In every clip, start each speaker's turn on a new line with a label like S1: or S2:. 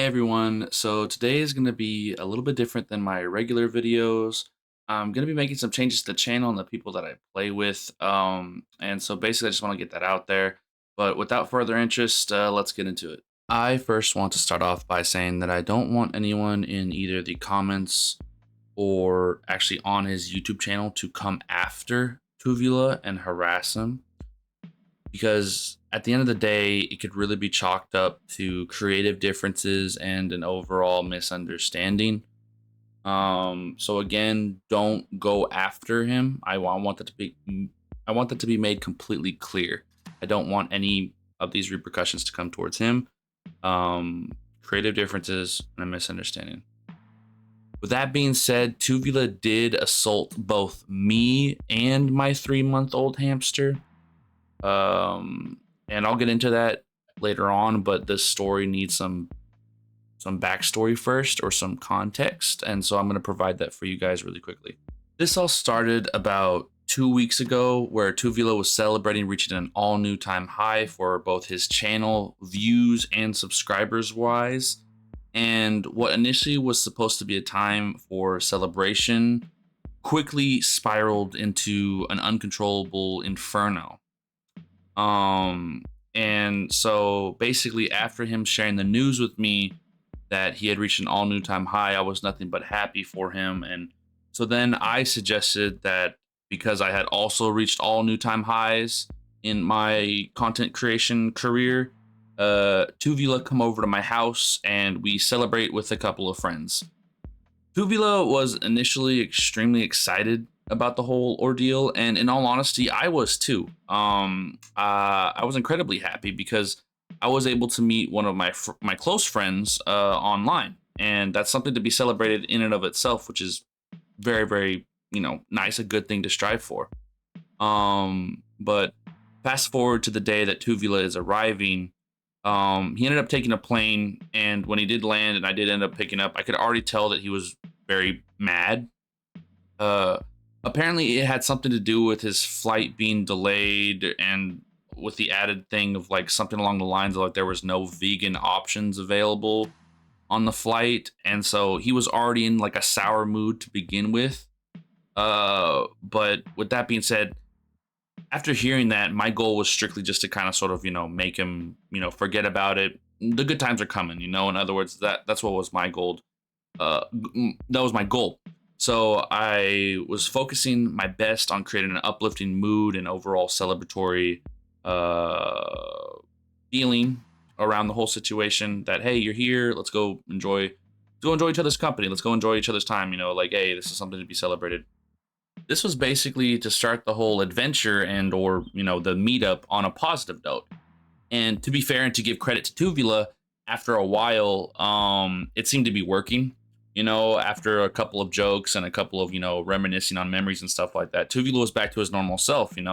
S1: Hey everyone, so today is going to be a little bit different than my regular videos. I'm going to be making some changes to the channel and the people that I play with. And so basically I just want to get that out there. But without further interest, let's get into it. I first want to start off by saying that I don't want anyone in either the comments or actually on his YouTube channel to come after Tuvula and harass him, because at the end of the day, it could really be chalked up to creative differences and an overall misunderstanding. So again, don't go after him. I want that to be made completely clear. I don't want any of these repercussions to come towards him. Um, Creative differences and a misunderstanding. With that being said, Tuvula did assault both me and my 3-month-old hamster. And I'll get into that later on, but this story needs some backstory first, or some context, and so I'm going to provide that for you guys really quickly. This all started about 2 weeks ago, where Tuvula was celebrating reaching an all new time high for both his channel views and subscribers wise. And what initially was supposed to be a time for celebration quickly spiraled into an uncontrollable inferno. Um, and so basically, after him sharing the news with me that he had reached an all new time high, I was nothing but happy for him. And so then I suggested that, because I had also reached all new time highs in my content creation career, Tuvula come over to my house and we celebrate with a couple of friends. Vula was initially extremely excited about the whole ordeal, and in all honesty, I was too. I was incredibly happy because I was able to meet one of my close friends online, and that's something to be celebrated in and of itself, which is very, very, nice, a good thing to strive for. But fast forward to the day that Tuvula is arriving. He ended up taking a plane, and when he did land and I did end up picking up, I could already tell that he was very mad. Uh, Apparently, it had something to do with his flight being delayed, and with the added thing of like something along the lines of like there was no vegan options available on the flight, and so he was already in like a sour mood to begin with. But with that being said, after hearing that, my goal was strictly just to kind of sort of, make him, forget about it. The good times are coming, in other words, that's what was my goal. That was my goal. So I was focusing my best on creating an uplifting mood and overall celebratory feeling around the whole situation. That, hey, you're here, let's go enjoy each other's company, let's go enjoy each other's time. Like, hey, this is something to be celebrated. This was basically to start the whole adventure and or the meetup on a positive note. And to be fair and to give credit to Tuvula, after a while, it seemed to be working. After a couple of jokes and a couple of reminiscing on memories and stuff like that, Tuvula was back to his normal self. It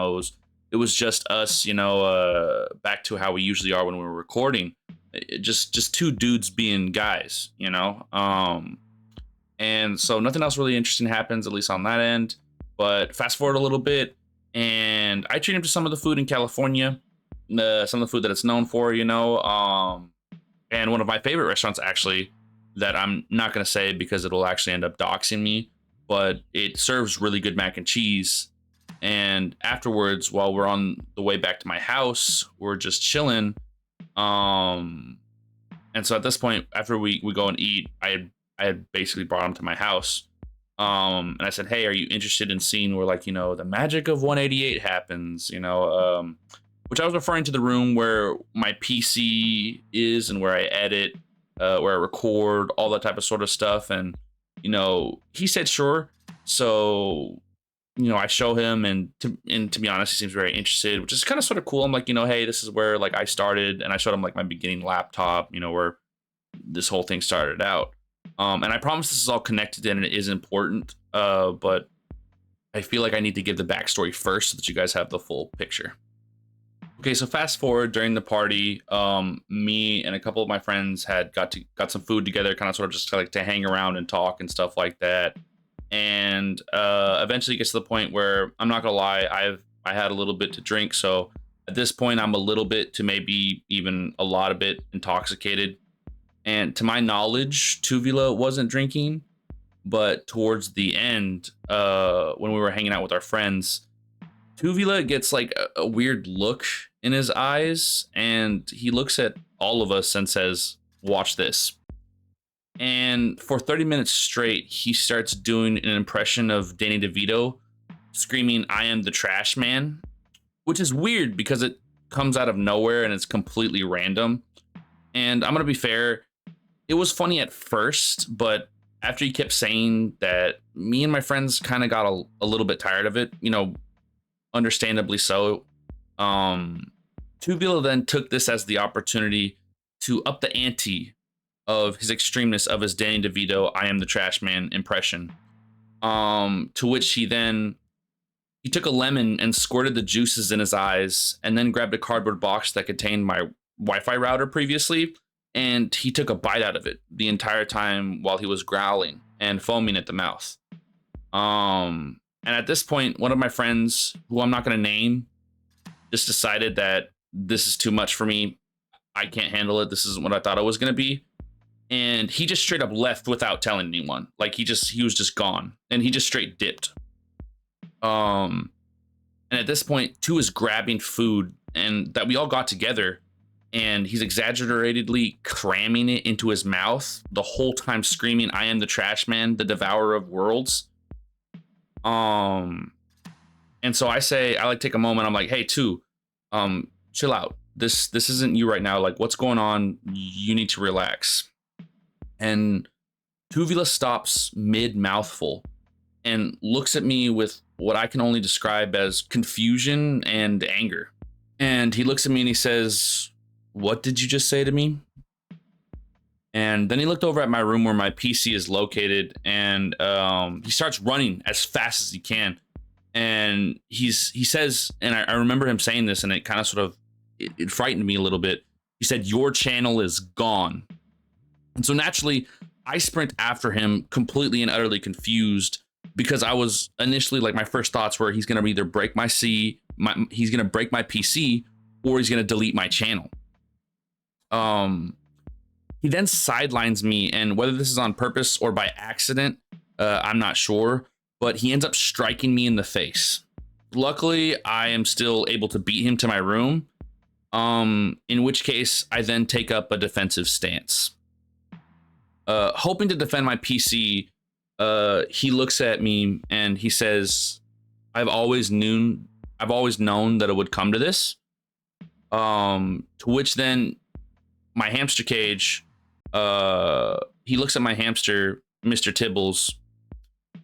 S1: was just us, back to how we usually are when we were recording. Just two dudes being guys. And so nothing else really interesting happens, at least on that end. But fast forward a little bit, and I treat him to some of the food in California, some of the food that it's known for, and one of my favorite restaurants, actually, that I'm not going to say because it'll actually end up doxing me, but it serves really good mac and cheese. And afterwards, while we're on the way back to my house, we're just chilling. And so at this point, after we go and eat, I had basically brought him to my house. And I said, hey, are you interested in seeing where, like, the magic of 188 happens, which I was referring to the room where my PC is and where I edit, where I record, all that type of sort of stuff. And, he said, sure. So, I show him, and to be honest, he seems very interested, which is kind of sort of cool. I'm like, hey, this is where like I started, and I showed him like my beginning laptop, where this whole thing started out. And I promise this is all connected and it is important, but I feel like I need to give the backstory first so that you guys have the full picture. Okay, so fast forward during the party, me and a couple of my friends had got some food together, kind of sort of just like to hang around and talk and stuff like that. And eventually it gets to the point where, I'm not gonna lie, I had a little bit to drink, so at this point I'm a little bit to maybe even a lot of bit intoxicated. And to my knowledge, Tuvula wasn't drinking, but towards the end, when we were hanging out with our friends, Tuvula gets like a weird look in his eyes, and he looks at all of us and says, "Watch this." And for 30 minutes straight, he starts doing an impression of Danny DeVito screaming, "I am the trash man," which is weird because it comes out of nowhere and it's completely random. And I'm going to be fair, it was funny at first, but after he kept saying that, me and my friends kind of got a little bit tired of it, understandably so. Tuvila then took this as the opportunity to up the ante of his extremeness of his Danny DeVito "I am the trash man" impression. To which he took a lemon and squirted the juices in his eyes, and then grabbed a cardboard box that contained my Wi-Fi router previously, and he took a bite out of it the entire time while he was growling and foaming at the mouth. And at this point, one of my friends, who I'm not going to name, just decided that this is too much for me. I can't handle it. This isn't what I thought it was going to be. And he just straight up left without telling anyone. Like he was just gone, and he just straight dipped. And at this point, Tu is grabbing food, and that we all got together, and he's exaggeratedly cramming it into his mouth the whole time, screaming, "I am the trash man, the devourer of worlds." And so I take a moment. I'm like, "Hey, Tu, chill out. This isn't you right now. Like, what's going on? You need to relax." And Tuvula stops mid mouthful and looks at me with what I can only describe as confusion and anger. And he looks at me and he says, "What did you just say to me?" And then he looked over at my room where my PC is located, and he starts running as fast as he can. And he says, and I remember him saying this, and it kind of sort of it frightened me a little bit. He said, "Your channel is gone." And so naturally, I sprint after him, completely and utterly confused, because I was initially like, my first thoughts were, he's going to either break he's going to break my PC, or he's going to delete my channel. He then sidelines me, and whether this is on purpose or by accident, I'm not sure, but he ends up striking me in the face. Luckily, I am still able to beat him to my room, in which case I then take up a defensive stance. Hoping to defend my PC, he looks at me and he says, I've always known that it would come to this." To which then my hamster cage, he looks at my hamster, Mr. Tibbles,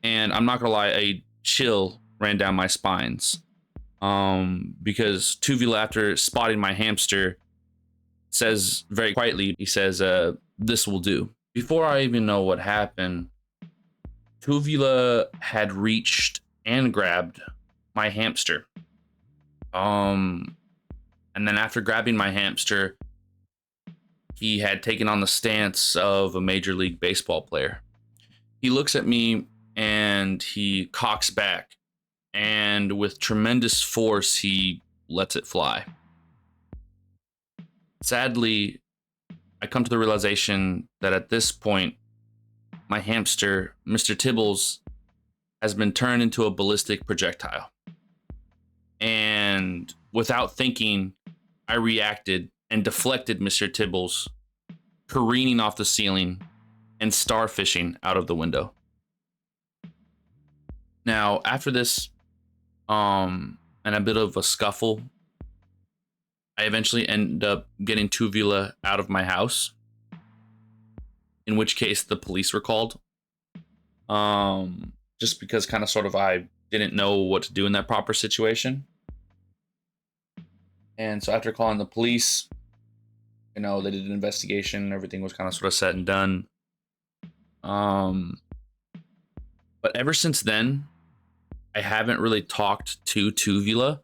S1: and I'm not gonna lie, a chill ran down my spines. Because Tuvula, after spotting my hamster, says very quietly, he says, "This will do." Before I even know what happened, Tuvula had reached and grabbed my hamster. And then after grabbing my hamster, he had taken on the stance of a Major League Baseball player. He looks at me and he cocks back, and with tremendous force, he lets it fly. Sadly, I come to the realization that at this point, my hamster, Mr. Tibbles, has been turned into a ballistic projectile. And without thinking, I reacted and deflected Mr. Tibbles, careening off the ceiling and starfishing out of the window. Now, after this, and a bit of a scuffle, I eventually end up getting Tuvula out of my house, in which case the police were called. Just because kind of sort of I didn't know what to do in that proper situation. And so after calling the police, they did an investigation. Everything was kind of sort of set and done. But ever since then, I haven't really talked to Tuvula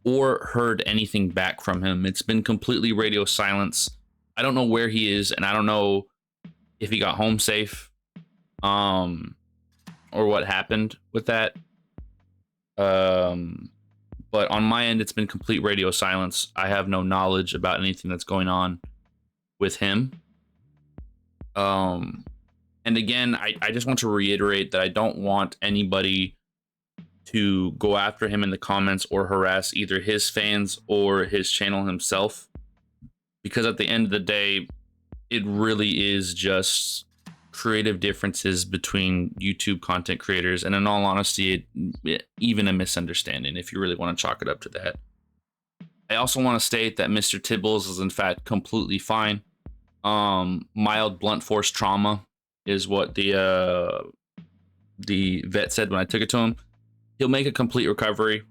S1: or heard anything back from him. It's been completely radio silence. I don't know where he is, and I don't know if he got home safe, or what happened with that. But on my end, it's been complete radio silence. I have no knowledge about anything that's going on with him. And again, I just want to reiterate that I don't want anybody to go after him in the comments or harass either his fans or his channel himself, because at the end of the day, it really is just creative differences between YouTube content creators, and in all honesty, even a misunderstanding, if you really want to chalk it up to that. I also want to state that Mr. Tibbles is in fact completely fine. Mild blunt force trauma is what the vet said when I took it to him. He'll make a complete recovery,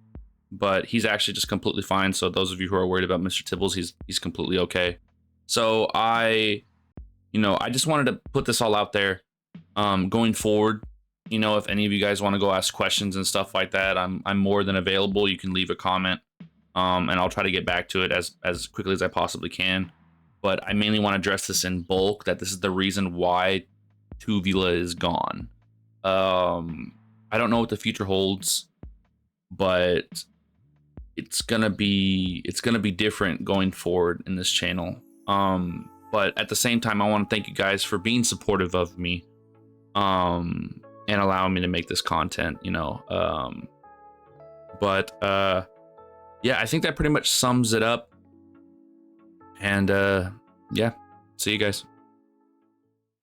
S1: but he's actually just completely fine. So those of you who are worried about Mr. Tibbles, he's completely okay. So I just wanted to put this all out there. Going forward, if any of you guys want to go ask questions and stuff like that, I'm more than available. You can leave a comment, and I'll try to get back to it as quickly as I possibly can. But I mainly want to address this in bulk, that this is the reason why Vula is gone. I don't know what the future holds, but it's gonna be different going forward in this channel. But at the same time, I want to thank you guys for being supportive of me, and allowing me to make this content, yeah, I think that pretty much sums it up. And yeah, see you guys.